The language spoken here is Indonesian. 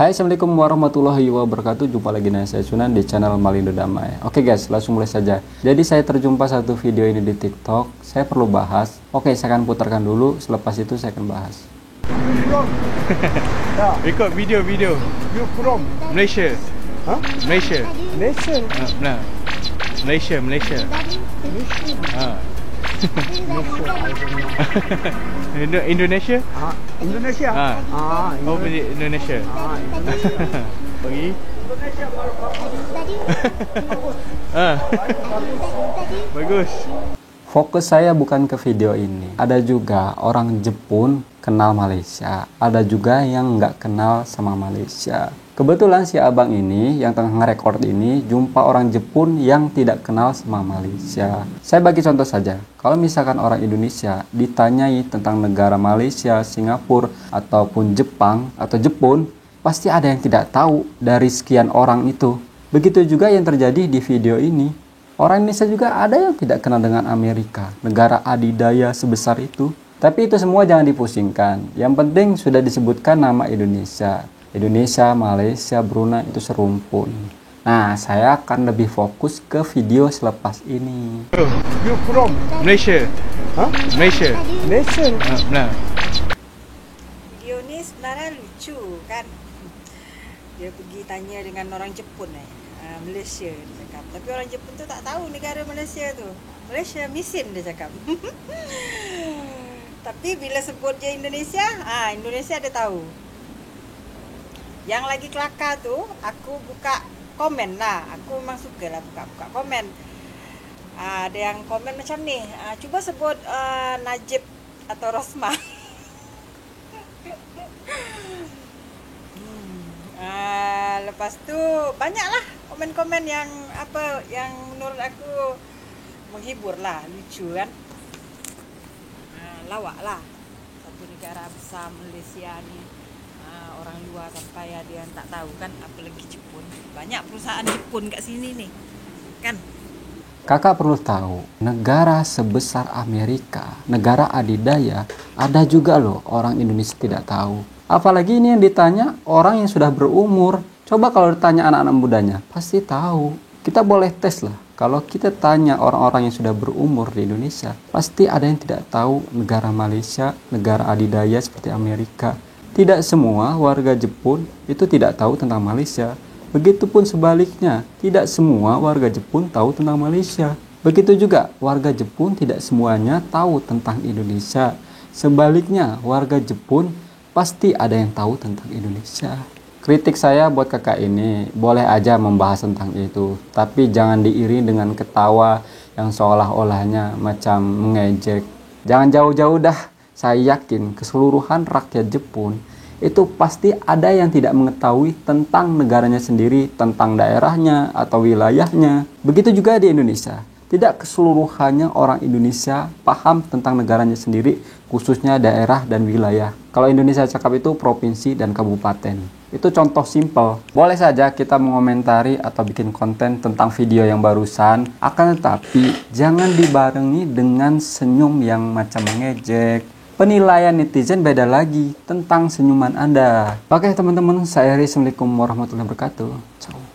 Hai, assalamualaikum warahmatullahi wabarakatuh. Jumpa lagi dengan saya Sunan di channel Malindo Damai. Oke guys, langsung mulai saja. Jadi saya terjumpa satu video ini di TikTok. Saya perlu bahas. Oke, saya akan putarkan dulu. Selepas itu saya akan bahas. Record video. You from Malaysia. Huh? Malaysia. Malaysia? Nah. Malaysia. Malaysia. Indonesia? Indonesia? Oh, Indonesia. Pergi. Bagus. Fokus saya bukan ke video ini. Ada juga orang Jepun kenal Malaysia. Ada juga yang nggak kenal sama Malaysia. Kebetulan si abang ini yang tengah ngerekord ini jumpa orang Jepun yang tidak kenal sama Malaysia. Saya bagi contoh saja. Kalau misalkan orang Indonesia ditanyai tentang negara Malaysia, Singapura, ataupun Jepang atau Jepun, pasti ada yang tidak tahu dari sekian orang itu. Begitu juga yang terjadi di video ini. Orang Indonesia juga ada yang tidak kenal dengan Amerika, negara adidaya sebesar itu. Tapi itu semua jangan dipusingkan. Yang penting sudah disebutkan nama Indonesia. Indonesia, Malaysia, Brunei itu serumpun. Nah, saya akan lebih fokus ke video selepas ini. You from Malaysia. Malaysia. Malaysia? Nah. Video ini sebenarnya lucu kan. Dia pergi tanya dengan orang Jepun Malaysia dia cakap. Tapi orang Jepun tu tak tahu negara Malaysia tu. Malaysia misin dia cakap. Tapi bila sebut dia Indonesia, Indonesia dia tahu. Yang lagi kelakar tu, aku buka komen lah. Aku memang suka lah buka komen. Ada yang komen macam ni, cuba sebut Najib atau Rosmah. Lepas tu banyaklah komen-komen yang yang menurut aku menghibur lah, lucu kan. Lawak lah satu negara besar Malaysia ni. Orang luar sampai ada yang tak tahu kan, apalagi Jepun. Banyak perusahaan Jepun kat sini nih kan. Kakak perlu tahu, negara sebesar Amerika, negara adidaya, ada juga loh orang Indonesia tidak tahu. Apalagi ini yang ditanya orang yang sudah berumur. Coba kalau ditanya anak-anak mudanya, pasti tahu. Kita boleh tes lah. Kalau kita tanya orang-orang yang sudah berumur di Indonesia, pasti ada yang tidak tahu negara Malaysia, negara adidaya seperti Amerika. Tidak semua warga Jepun itu tidak tahu tentang Malaysia. Begitupun sebaliknya, tidak semua warga Jepun tahu tentang Malaysia. Begitu juga, warga Jepun tidak semuanya tahu tentang Indonesia. Sebaliknya, warga Jepun pasti ada yang tahu tentang Indonesia. Kritik saya buat kakak ini, boleh aja membahas tentang itu. Tapi jangan diiringi dengan ketawa yang seolah-olahnya macam mengejek. Jangan jauh-jauh dah. Saya yakin keseluruhan rakyat Jepun itu pasti ada yang tidak mengetahui tentang negaranya sendiri, tentang daerahnya atau wilayahnya. Begitu juga di Indonesia. Tidak keseluruhannya orang Indonesia paham tentang negaranya sendiri, khususnya daerah dan wilayah. Kalau Indonesia cakap itu provinsi dan kabupaten. Itu contoh simpel. Boleh saja kita mengomentari atau bikin konten tentang video yang barusan, akan tetapi jangan dibarengi dengan senyum yang macam mengejek. Penilaian netizen beda lagi tentang senyuman Anda. Oke teman-teman, saya Eri. Assalamualaikum warahmatullahi wabarakatuh. Ciao.